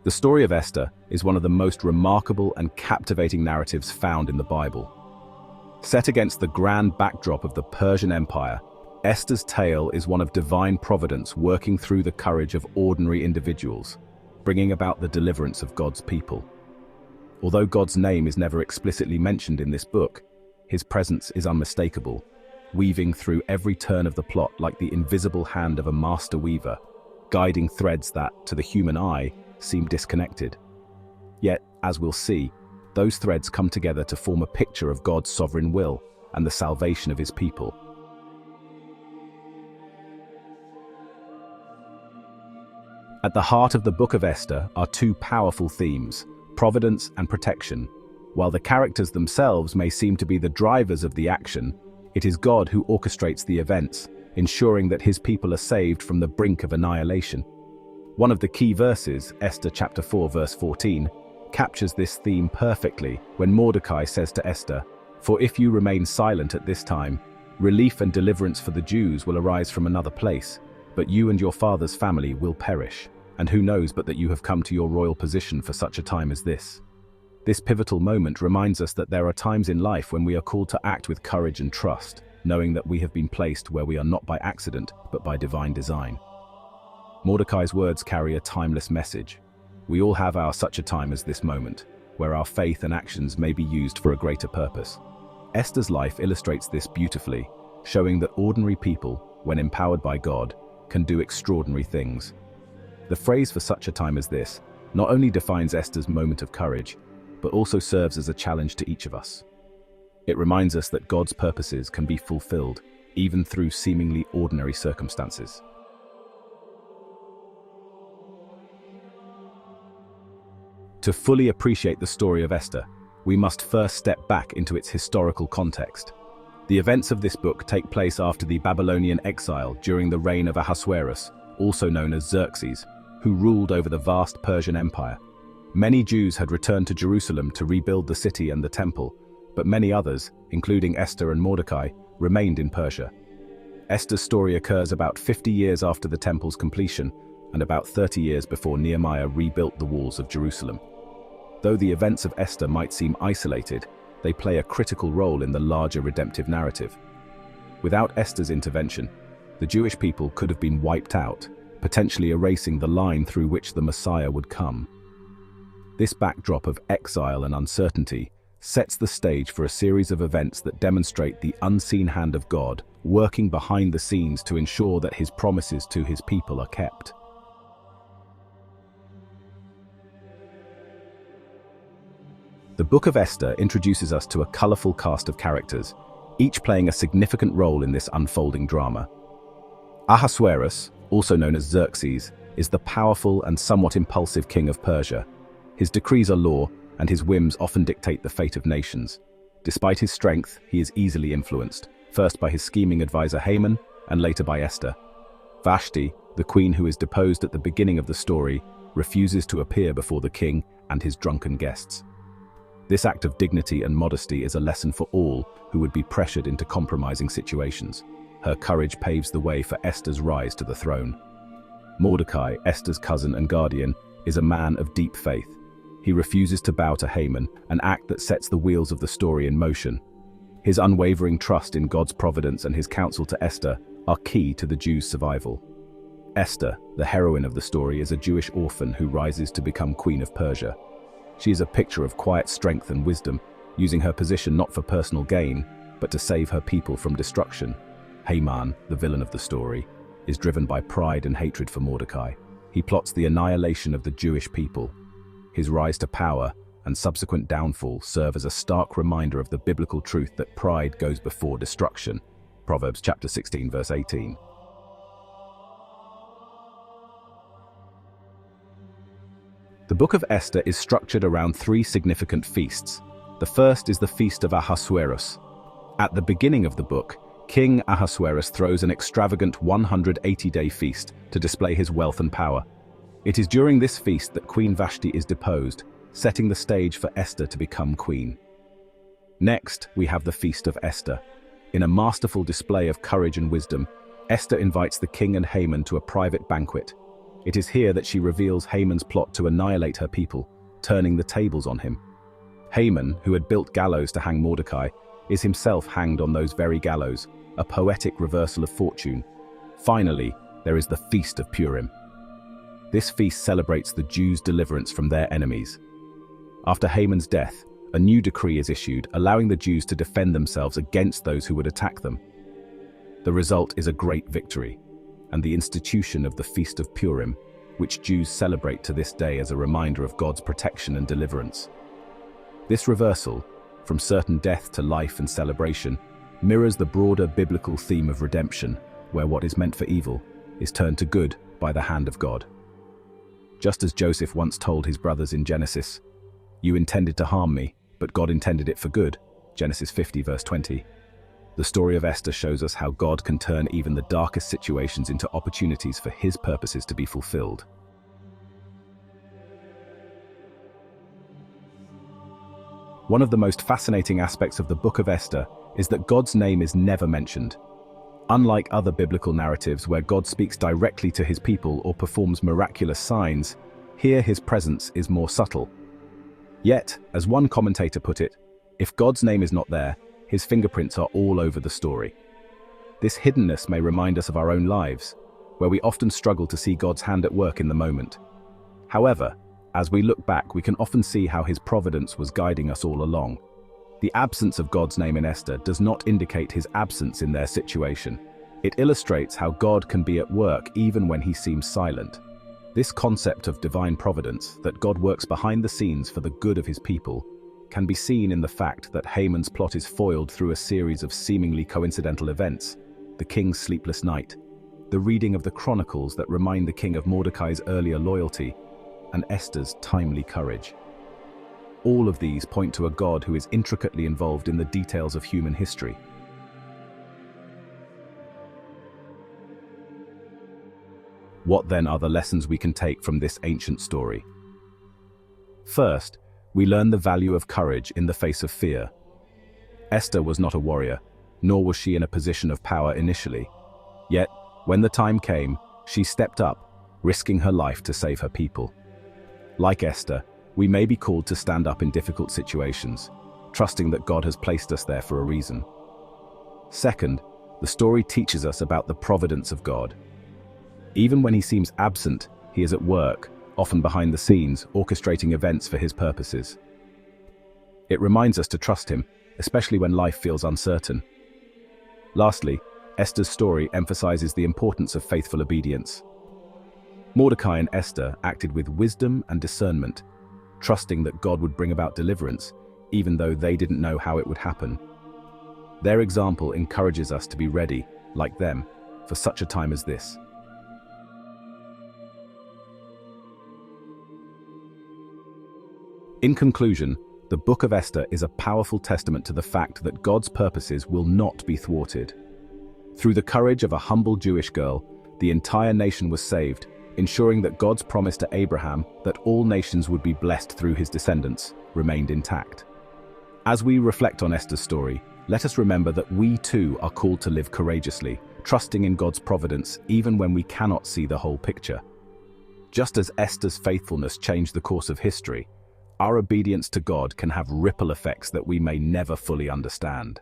The story of Esther is one of the most remarkable and captivating narratives found in the Bible. Set against the grand backdrop of the Persian Empire, Esther's tale is one of divine providence working through the courage of ordinary individuals, bringing about the deliverance of God's people. Although God's name is never explicitly mentioned in this book, his presence is unmistakable, weaving through every turn of the plot like the invisible hand of a master weaver, guiding threads that, to the human eye, seem disconnected. Yet, as we'll see, those threads come together to form a picture of God's sovereign will and the salvation of his people. At the heart of the Book of Esther are two powerful themes: providence and protection. While the characters themselves may seem to be the drivers of the action, it is God who orchestrates the events, ensuring that his people are saved from the brink of annihilation. One of the key verses, Esther chapter 4 verse 14, captures this theme perfectly when Mordecai says to Esther, "For if you remain silent at this time, relief and deliverance for the Jews will arise from another place, but you and your father's family will perish. And who knows but that you have come to your royal position for such a time as this." This pivotal moment reminds us that there are times in life when we are called to act with courage and trust, knowing that we have been placed where we are not by accident, but by divine design. Mordecai's words carry a timeless message. We all have our such a time as this moment, where our faith and actions may be used for a greater purpose. Esther's life illustrates this beautifully, showing that ordinary people, when empowered by God, can do extraordinary things. The phrase "for such a time as this" not only defines Esther's moment of courage, but also serves as a challenge to each of us. It reminds us that God's purposes can be fulfilled, even through seemingly ordinary circumstances. To fully appreciate the story of Esther, we must first step back into its historical context. The events of this book take place after the Babylonian exile during the reign of Ahasuerus, also known as Xerxes, who ruled over the vast Persian Empire. Many Jews had returned to Jerusalem to rebuild the city and the temple, but many others, including Esther and Mordecai, remained in Persia. Esther's story occurs about 50 years after the temple's completion and about 30 years before Nehemiah rebuilt the walls of Jerusalem. Though the events of Esther might seem isolated, they play a critical role in the larger redemptive narrative. Without Esther's intervention, the Jewish people could have been wiped out, potentially erasing the line through which the Messiah would come. This backdrop of exile and uncertainty sets the stage for a series of events that demonstrate the unseen hand of God working behind the scenes to ensure that his promises to his people are kept. The Book of Esther introduces us to a colorful cast of characters, each playing a significant role in this unfolding drama. Ahasuerus, also known as Xerxes, is the powerful and somewhat impulsive king of Persia. His decrees are law, and his whims often dictate the fate of nations. Despite his strength, he is easily influenced, first by his scheming advisor Haman, and later by Esther. Vashti, the queen who is deposed at the beginning of the story, refuses to appear before the king and his drunken guests. This act of dignity and modesty is a lesson for all who would be pressured into compromising situations. Her courage paves the way for Esther's rise to the throne. Mordecai, Esther's cousin and guardian, is a man of deep faith. He refuses to bow to Haman, an act that sets the wheels of the story in motion. His unwavering trust in God's providence and his counsel to Esther are key to the Jews' survival. Esther, the heroine of the story, is a Jewish orphan who rises to become Queen of Persia. She is a picture of quiet strength and wisdom, using her position not for personal gain, but to save her people from destruction. Haman, the villain of the story, is driven by pride and hatred for Mordecai. He plots the annihilation of the Jewish people. His rise to power and subsequent downfall serve as a stark reminder of the biblical truth that pride goes before destruction. Proverbs chapter 16 verse 18. The Book of Esther is structured around three significant feasts. The first is the Feast of Ahasuerus. At the beginning of the book, King Ahasuerus throws an extravagant 180-day feast to display his wealth and power. It is during this feast that Queen Vashti is deposed, setting the stage for Esther to become queen. Next, we have the Feast of Esther. In a masterful display of courage and wisdom, Esther invites the king and Haman to a private banquet. It is here that she reveals Haman's plot to annihilate her people, turning the tables on him. Haman, who had built gallows to hang Mordecai, is himself hanged on those very gallows, a poetic reversal of fortune. Finally, there is the Feast of Purim. This feast celebrates the Jews' deliverance from their enemies. After Haman's death, a new decree is issued, allowing the Jews to defend themselves against those who would attack them. The result is a great victory, and the institution of the Feast of Purim, which Jews celebrate to this day as a reminder of God's protection and deliverance. This reversal, from certain death to life and celebration, mirrors the broader biblical theme of redemption, where what is meant for evil is turned to good by the hand of God. Just as Joseph once told his brothers in Genesis, "You intended to harm me, but God intended it for good," Genesis 50 verse 20. The story of Esther shows us how God can turn even the darkest situations into opportunities for His purposes to be fulfilled. One of the most fascinating aspects of the Book of Esther is that God's name is never mentioned. Unlike other biblical narratives where God speaks directly to His people or performs miraculous signs, here His presence is more subtle. Yet, as one commentator put it, if God's name is not there, His fingerprints are all over the story. This hiddenness may remind us of our own lives, where we often struggle to see God's hand at work in the moment. However, as we look back, we can often see how His providence was guiding us all along. The absence of God's name in Esther does not indicate His absence in their situation. It illustrates how God can be at work even when He seems silent. This concept of divine providence, that God works behind the scenes for the good of His people, can be seen in the fact that Haman's plot is foiled through a series of seemingly coincidental events: the king's sleepless night, the reading of the chronicles that remind the king of Mordecai's earlier loyalty, and Esther's timely courage. All of these point to a God who is intricately involved in the details of human history. What then are the lessons we can take from this ancient story? First, we learn the value of courage in the face of fear. Esther was not a warrior, nor was she in a position of power initially. Yet, when the time came, she stepped up, risking her life to save her people. Like Esther, we may be called to stand up in difficult situations, trusting that God has placed us there for a reason. Second, the story teaches us about the providence of God. Even when He seems absent, He is at work, often behind the scenes, orchestrating events for His purposes. It reminds us to trust Him, especially when life feels uncertain. Lastly, Esther's story emphasizes the importance of faithful obedience. Mordecai and Esther acted with wisdom and discernment, trusting that God would bring about deliverance, even though they didn't know how it would happen. Their example encourages us to be ready, like them, for such a time as this. In conclusion, the Book of Esther is a powerful testament to the fact that God's purposes will not be thwarted. Through the courage of a humble Jewish girl, the entire nation was saved, ensuring that God's promise to Abraham that all nations would be blessed through his descendants remained intact. As we reflect on Esther's story, let us remember that we too are called to live courageously, trusting in God's providence even when we cannot see the whole picture. Just as Esther's faithfulness changed the course of history, our obedience to God can have ripple effects that we may never fully understand.